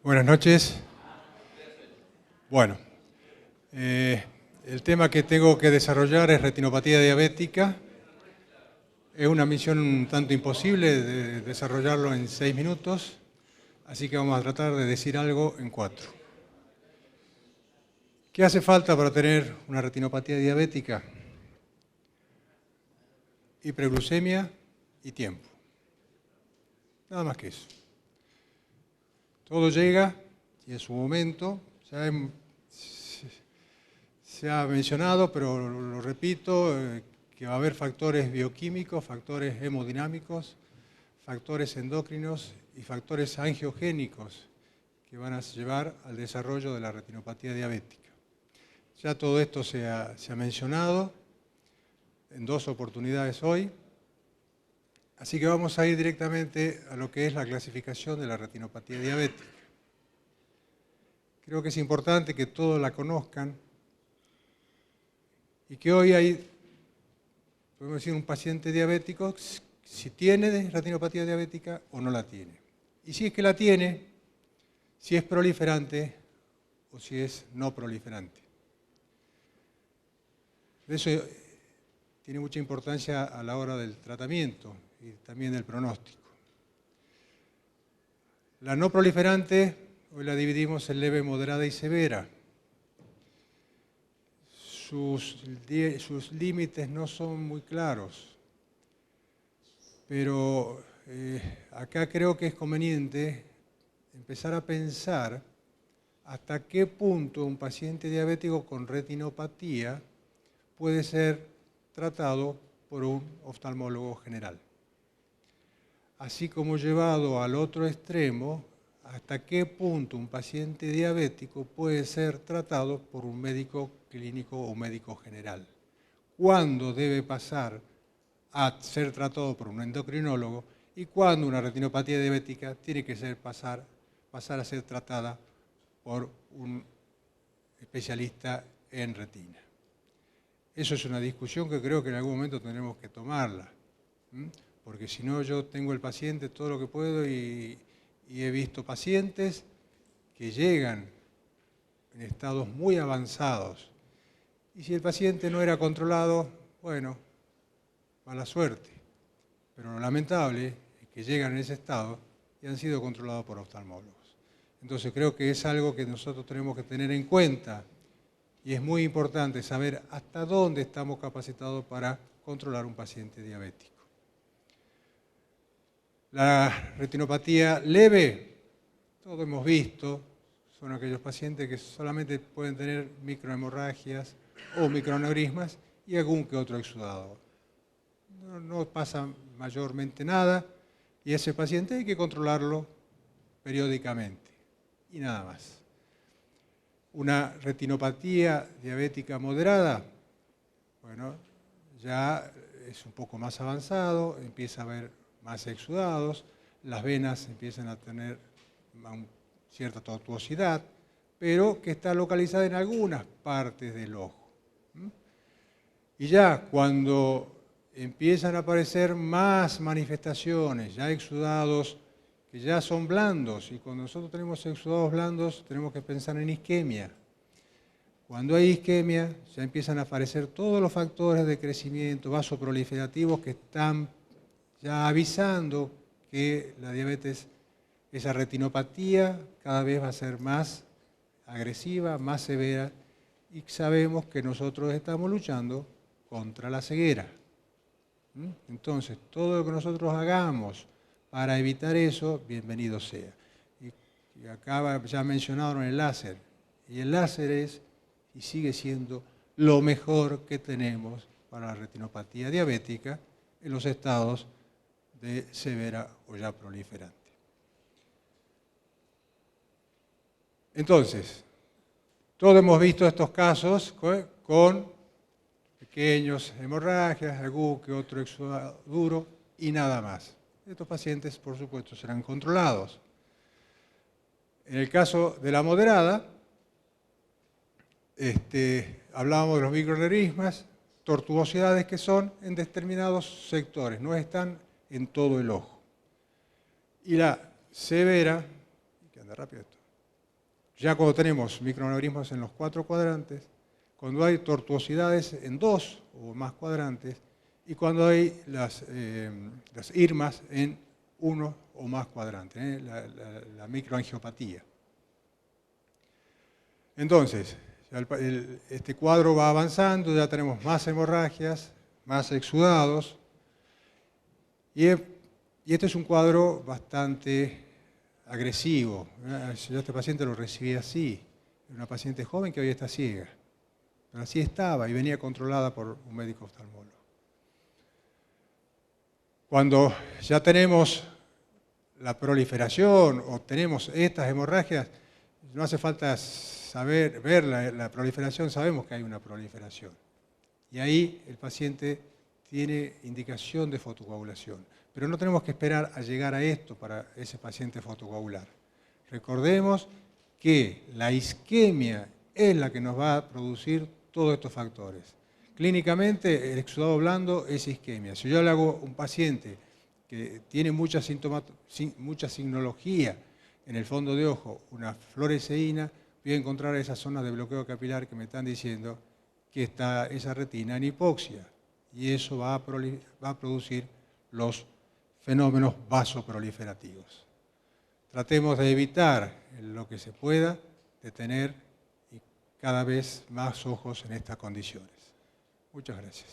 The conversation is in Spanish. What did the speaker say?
Buenas noches. Bueno, el tema que tengo que desarrollar es retinopatía diabética. Es una misión un tanto imposible de desarrollarlo en 6 minutos, así que vamos a tratar de decir algo en 4. ¿Qué hace falta para tener una retinopatía diabética? Hiperglucemia y tiempo. Nada más que eso. Todo llega y en su momento se ha mencionado, pero lo repito, que va a haber factores bioquímicos, factores hemodinámicos, factores endocrinos y factores angiogénicos que van a llevar al desarrollo de la retinopatía diabética. Ya todo esto se ha mencionado en 2 oportunidades hoy, así que vamos a ir directamente a lo que es la clasificación de la retinopatía diabética. Creo que es importante que todos la conozcan y que hoy hay, podemos decir, un paciente diabético si tiene retinopatía diabética o no la tiene. Y si es que la tiene, si es proliferante o si es no proliferante. Eso tiene mucha importancia a la hora del tratamiento y también del pronóstico. La no proliferante, hoy la dividimos en leve, moderada y severa. Sus límites no son muy claros, pero acá creo que es conveniente empezar a pensar hasta qué punto un paciente diabético con retinopatía puede ser tratado por un oftalmólogo general. Así como llevado al otro extremo, hasta qué punto un paciente diabético puede ser tratado por un médico clínico o médico general. ¿Cuándo debe pasar a ser tratado por un endocrinólogo y cuándo una retinopatía diabética tiene que pasar a ser tratada por un especialista en retina? Eso es una discusión que creo que en algún momento tendremos que tomarla, porque si no yo tengo el paciente todo lo que puedo y he visto pacientes que llegan en estados muy avanzados y si el paciente no era controlado, bueno, mala suerte, pero lo lamentable es que llegan en ese estado y han sido controlados por oftalmólogos. Entonces creo que es algo que nosotros tenemos que tener en cuenta. Y es muy importante saber hasta dónde estamos capacitados para controlar un paciente diabético. La retinopatía leve, todos hemos visto, son aquellos pacientes que solamente pueden tener microhemorragias o microaneurismas y algún que otro exudado. No pasa mayormente nada y ese paciente hay que controlarlo periódicamente y nada más. Una retinopatía diabética moderada, bueno, ya es un poco más avanzado, empieza a haber más exudados, las venas empiezan a tener cierta tortuosidad, pero que está localizada en algunas partes del ojo. Y ya cuando empiezan a aparecer más manifestaciones, ya exudados que ya son blandos, y cuando nosotros tenemos exudados blandos tenemos que pensar en isquemia. Cuando hay isquemia ya empiezan a aparecer todos los factores de crecimiento vasoproliferativos que están ya avisando que la diabetes, esa retinopatía cada vez va a ser más agresiva, más severa, y sabemos que nosotros estamos luchando contra la ceguera. Entonces, todo lo que nosotros hagamos para evitar eso, bienvenido sea. Y acá ya mencionaron el láser. Y el láser es y sigue siendo lo mejor que tenemos para la retinopatía diabética en los estados de severa o ya proliferante. Entonces, todos hemos visto estos casos con pequeños hemorragias, algún que otro exudado duro y nada más. Estos pacientes, por supuesto, serán controlados. En el caso de la moderada, hablábamos de los microaneurismas, tortuosidades que son en determinados sectores, no están en todo el ojo. Y la severa, que anda rápido esto, ya cuando tenemos microaneurismas en los 4 cuadrantes, cuando hay tortuosidades en 2 o más cuadrantes, y cuando hay las irmas en 1 o más cuadrantes, la microangiopatía. Entonces, este cuadro va avanzando, ya tenemos más hemorragias, más exudados, y este es un cuadro bastante agresivo. Yo a este paciente lo recibí así, una paciente joven que hoy está ciega, pero así estaba y venía controlada por un médico oftalmólogo. Cuando ya tenemos la proliferación o tenemos estas hemorragias, no hace falta ver la proliferación, sabemos que hay una proliferación. Y ahí el paciente tiene indicación de fotocoagulación. Pero no tenemos que esperar a llegar a esto para ese paciente fotocoagular. Recordemos que la isquemia es la que nos va a producir todos estos factores. Clínicamente, el exudado blando es isquemia. Si yo le hago a un paciente que tiene mucha signología en el fondo de ojo, una fluoresceína, voy a encontrar esas zonas de bloqueo capilar que me están diciendo que está esa retina en hipoxia. Y eso va a producir los fenómenos vasoproliferativos. Tratemos de evitar en lo que se pueda de tener cada vez más ojos en estas condiciones. Muchas gracias.